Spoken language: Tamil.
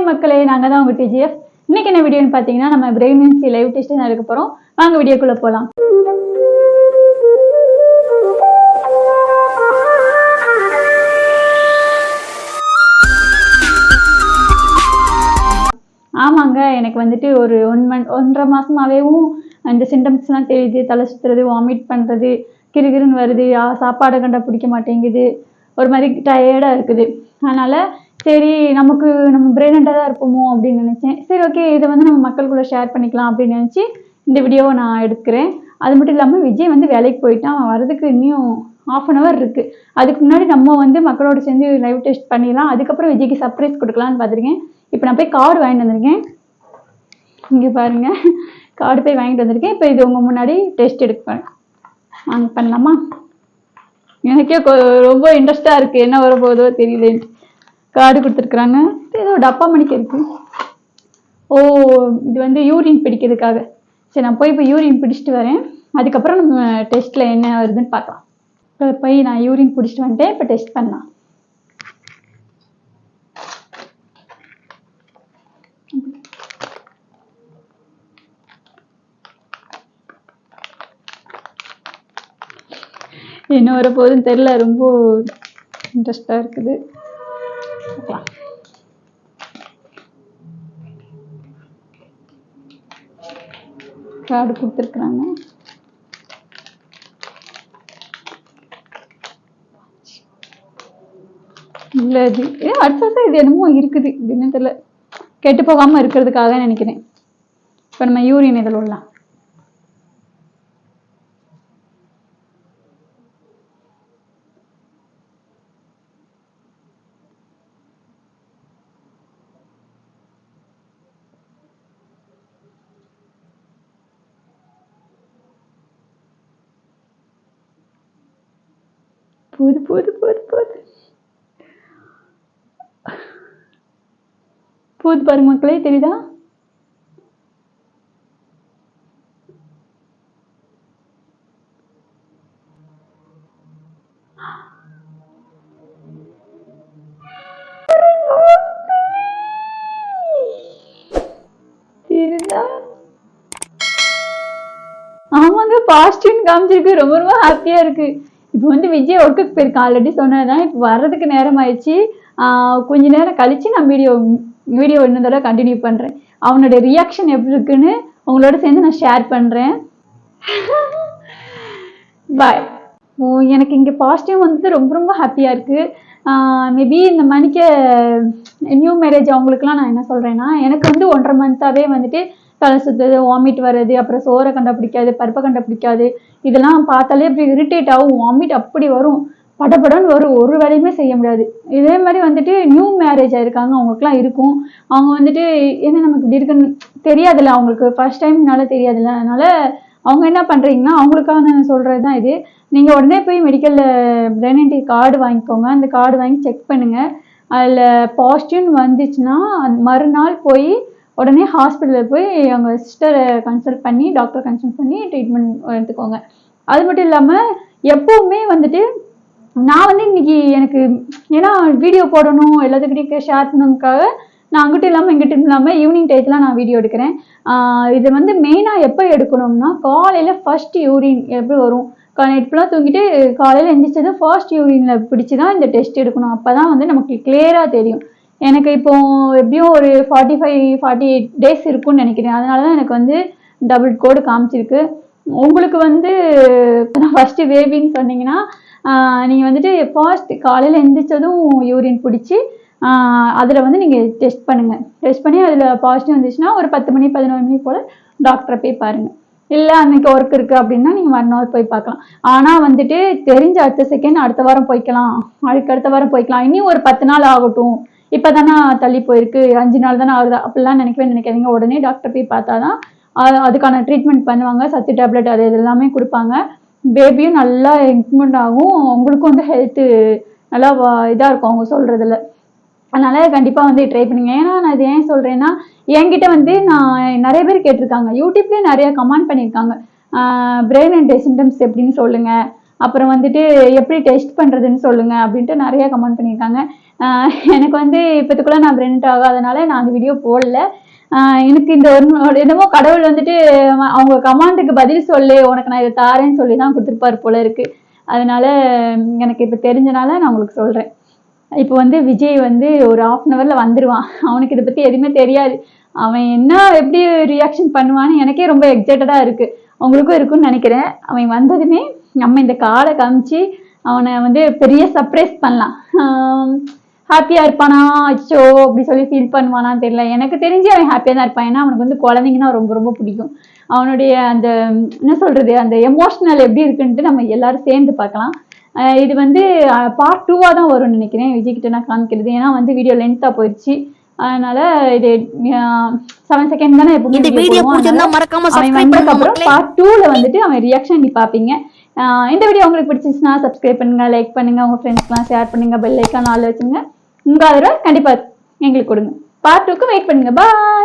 மக்களே, நாங்க தான் உங்க டிஜிஎஃப். இன்னைக்கு என்ன வீடியோன்னு பார்த்தீங்கன்னா, நம்ம பிரெக்னன்சி லைவ் டெஸ்ட் தான் எடுக்க போறோம். வாங்க வீடியோக்குள்ள போலாம். ஆமாங்க, எனக்கு வந்துட்டு ஒரு 1.5 மாசமாவேவும் அந்த சிம்டம்ஸ்லாம் தெரியுது. தலை சுத்துறது, வாமிட் பண்றது, கிறுகிறுன்னு வருது, சாப்பாடை கண்டா பிடிக்க மாட்டேங்குது, ஒரு மாதிரி டயர்டா இருக்குது. அதனால சரி நம்ம பிரெக்னெண்ட்டாக தான் இருப்போமோ அப்படின்னு நினச்சேன். சரி ஓகே, இதை வந்து நம்ம மக்களுக்குள்ள ஷேர் பண்ணிக்கலாம் அப்படின்னு நினச்சி இந்த வீடியோவை நான் எடுக்கிறேன். அது மட்டும் இல்லாமல் விஜய் வந்து வேலைக்கு போயிட்டான். அவன் வரதுக்கு இன்னும் 1/2 hour இருக்குது. அதுக்கு முன்னாடி நம்ம வந்து மக்களோட சேர்ந்து லைவ் டெஸ்ட் பண்ணிடலாம். அதுக்கப்புறம் விஜய்க்கு சர்ப்ரைஸ் கொடுக்கலான்னு பார்த்துருக்கேன். இப்போ நான் போய் கார்டு வாங்கிட்டு வந்திருக்கேன். இங்கே பாருங்க, கார்டு போய் வாங்கிட்டு வந்திருக்கேன். இப்போ இது உங்கள் முன்னாடி டெஸ்ட் வாங்க பண்ணலாமா? எனக்கே ரொம்ப இன்ட்ரெஸ்டாக இருக்குது, என்ன வரப்போதோ தெரியலேன்ட்டு. கார்டு கொடுத்துருக்குறாங்க. ஏதோ டப்பா மணிக்கு இருக்கு. ஓ, இது வந்து யூரின் பிடிக்கிறதுக்காக. சரி, நான் போய் இப்போ யூரின் பிடிச்சிட்டு வரேன். அதுக்கப்புறம் நம்ம டெஸ்ட்டில் என்ன வருதுன்னு பார்க்கலாம். இப்போ போய் நான் யூரின் பிடிச்சிட்டு வந்துட்டேன். இப்போ டெஸ்ட் பண்ணலாம். என்ன வரப்போகுதுன்னு தெரியல, ரொம்ப இன்ட்ரெஸ்டாக இருக்குது. கார்டு கொடுத்துருக்குறாங்க. இல்லை, இது அடுத்த இது என்னமோ இருக்குது, இதுன்னு தெரியல. கெட்டு போகாமல் இருக்கிறதுக்காக நினைக்கிறேன். இப்போ நம்ம யூரின் இதில் விடலாம். போது போது போது போது போது பாருங்க மக்களே, தெரியுதா? ஆமாங்க, பாசிட்டிவ் காமிச்சிருக்கு. ரொம்ப ரொம்ப ஹாப்பியா இருக்கு. இப்போ வந்து விஜய் ஒர்க்குக்கு போயிருக்கான். ஆல்ரெடி சொன்னதுதான். இப்போ வர்றதுக்கு நேரம் ஆயிடுச்சு. கொஞ்ச நேரம் கழிச்சு நான் வீடியோ இன்னும் தடவை கண்டினியூ பண்ணுறேன். அவனோட ரியாக்ஷன் எப்படி இருக்குன்னு உங்களோட சேர்ந்து நான் ஷேர் பண்ணுறேன். பாய். எனக்கு இங்கே பாசிட்டிவ் வந்தது ரொம்ப ரொம்ப ஹாப்பியாக இருக்குது. மேபி இந்த மணிக்க நியூ மேரேஜ் அவங்களுக்குலாம் நான் என்ன சொல்கிறேன்னா, எனக்கு வந்து 1.5 month வந்துட்டு தலை சுற்றுறது, வாமிட் வர்றது, அப்புறம் சோறை கண்டா பிடிக்காது, பருப்பை கண்டா பிடிக்காது, இதெல்லாம் பார்த்தாலே இப்படி இரிட்டேட் ஆகும். வாமிட் அப்படி வரும், படப்படன்னு வரும், ஒரு வேலையுமே செய்ய முடியாது. இதே மாதிரி வந்துட்டு நியூ மேரேஜ் ஆயிருக்காங்க, அவங்களுக்குலாம் இருக்கும். அவங்க வந்துட்டு என்ன நமக்கு இப்படி இருக்குன்னு தெரியாதுல்ல, அவங்களுக்கு ஃபர்ஸ்ட் டைம்னால தெரியாதுல்ல. அதனால அவங்க என்ன பண்ணுறீங்கன்னா, அவங்களுக்காக சொல்கிறது தான் இது. நீங்கள் உடனே போய் மெடிக்கலில் பிரெக்னன்சி கார்டு வாங்கிக்கோங்க. அந்த கார்டு வாங்கி செக் பண்ணுங்கள். அதில் பாசிட்டிவ்னு வந்துச்சுன்னா மறுநாள் போய் உடனே ஹாஸ்பிட்டலில் போய் அவங்க சிஸ்டரை கன்சல்ட் பண்ணி, டாக்டரை கன்சல்ட் பண்ணி ட்ரீட்மெண்ட் எடுத்துக்கோங்க. அது மட்டும் இல்லாமல் எப்போவுமே வந்துட்டு நான் வந்து இன்னைக்கு எனக்கு ஏன்னா வீடியோ போடணும், எல்லாத்துக்கிட்டையும் ஷேர் பண்ணணுக்காக நான் அங்கிட்டும் இல்லாமல் ஈவினிங் டயத்தில் நான் வீடியோ எடுக்கிறேன். இதை வந்து மெயினாக எப்போ எடுக்கணும்னா, காலையில் ஃபர்ஸ்ட் யூரின் எப்படி வரும், நைட் ஃபுல்லாக தூங்கிட்டு காலையில் எந்திரிச்சது ஃபர்ஸ்ட் யூரினில் பிடிச்சி தான் இந்த டெஸ்ட் எடுக்கணும். அப்போ தான் வந்து நமக்கு கிளியராக தெரியும். எனக்கு இப்போ எப்படியும் ஒரு 45-48 days இருக்குன்னு நினைக்கிறேன். அதனால தான் எனக்கு வந்து டபுள் கோடு காமிச்சிருக்கு. உங்களுக்கு வந்து ஃபர்ஸ்ட்டு பேபின்னு சொன்னீங்கன்னா, நீங்கள் வந்துட்டு ஃபர்ஸ்ட் காலையில் எந்திரிச்சதும் யூரின் பிடிச்சி அதில் வந்து நீங்கள் டெஸ்ட் பண்ணுங்கள். டெஸ்ட் பண்ணி அதில் பாசிட்டிவ் வந்துச்சுன்னா ஒரு 10 மணி 11 மணி போல் டாக்டரை போய் பாருங்கள். இல்லை அன்றைக்கி ஒர்க் இருக்குது அப்படின்னா நீங்கள் மறுநாள் போய் பார்க்கலாம். ஆனால் வந்துட்டு தெரிஞ்ச அடுத்த செகண்ட் அடுத்த வாரம் போய்க்கலாம், அடுத்த வாரம் போய்க்கலாம், இன்னும் ஒரு 10 நாள் ஆகட்டும், இப்போ தானே தள்ளி போயிருக்கு, 5 நாள் தானே ஆகுது, அப்படிலாம் நினைக்காதீங்க. உடனே டாக்டர் போய் பார்த்தா தான் அதுக்கான ட்ரீட்மெண்ட் பண்ணுவாங்க. சத்து டேப்லெட் அது எல்லாமே கொடுப்பாங்க. பேபியும் நல்லா இம்ப்ரூவ்மெண்ட் ஆகும். உங்களுக்கும் வந்து ஹெல்த்து நல்லா இதாக இருக்கும் அவங்க சொல்கிறதுல. அதனால் கண்டிப்பாக வந்து ட்ரை பண்ணுங்க. ஏன்னா நான் இது ஏன் சொல்கிறேன்னா, என்கிட்ட வந்து நான் நிறைய பேர் கேட்டிருக்காங்க, யூடியூப்லேயே நிறைய கமெண்ட் பண்ணியிருக்காங்க, பிரெக்னன்சி சிம்டம்ஸ் எப்படின்னு சொல்லுங்கள், அப்புறம் வந்துட்டு எப்படி டெஸ்ட் பண்ணுறதுன்னு சொல்லுங்கள் அப்படின்ட்டு நிறைய கமெண்ட் பண்ணியிருக்காங்க. எனக்கு வந்து இப்போத்துக்குள்ளே நான் பிரெண்ட் ஆகாதனால நான் அந்த வீடியோ போடல. எனக்கு இந்த என்னமோ கடவுள் வந்துட்டு அவங்க கமாண்டுக்கு பதில் சொல்லு, உனக்கு நான் இதை தாரேன்னு சொல்லி தான் கொடுத்துருப்பாரு போல இருக்கு. அதனால எனக்கு இப்போ தெரிஞ்சனால நான் உங்களுக்கு சொல்கிறேன். இப்போ வந்து விஜய் வந்து ஒரு 1/2 hourல வந்துடுவான். அவனுக்கு இதை பற்றி எதுவுமே தெரியாது. அவன் என்ன எப்படி ரியாக்ஷன் பண்ணுவான்னு எனக்கே ரொம்ப எக்ஸைட்டடாக இருக்குது. அவங்களுக்கும் இருக்குன்னு நினைக்கிறேன். அவன் வந்ததுமே நம்ம இந்த கார்டை காமிச்சு அவனை வந்து பெரிய சர்ப்ரைஸ் பண்ணலாம். ஹாப்பியாக இருப்பானா, அச்சோ அப்படி சொல்லி ஃபீல் பண்ணுவானான்னு தெரியல. எனக்கு தெரிஞ்சு அவன் ஹாப்பியாக தான் இருப்பான். ஏன்னா அவனுக்கு வந்து குழந்தைங்கன்னா ரொம்ப ரொம்ப பிடிக்கும். அவனுடைய அந்த என்ன சொல்கிறது, அந்த எமோஷ்னல் எப்படி இருக்குன்ட்டு நம்ம எல்லாரும் சேர்ந்து பார்க்கலாம். இது வந்து பார்ட் 2 தான் வரும்னு நினைக்கிறேன் விஜய்கிட்ட நான் காமிக்கிறது. ஏன்னா வந்து வீடியோ லென்த்தாக போயிடுச்சு. அதனால இது 7 செகண்ட் தானே எப்பவுமே அவன் வந்ததுக்கப்புறம் பார்ட் 2ல வந்துட்டு அவன் ரியாக்ஷன் நீ பார்ப்பீங்க. இந்த வீடியோ உங்களுக்கு பிடிச்சிச்சுன்னா சப்ஸ்கிரைப் பண்ணுங்க, லைக் பண்ணுங்க, உங்க ஃப்ரெண்ட்ஸ்க்குலாம் ஷேர் பண்ணுங்க, பெல் ஐக்கான் ஆல் வச்சுங்க. உங்க ஆதரவை கண்டிப்பா எங்களுக்கு கொடுங்க. பார்ட் 2க்கு வெயிட் பண்ணுங்க. பாய்.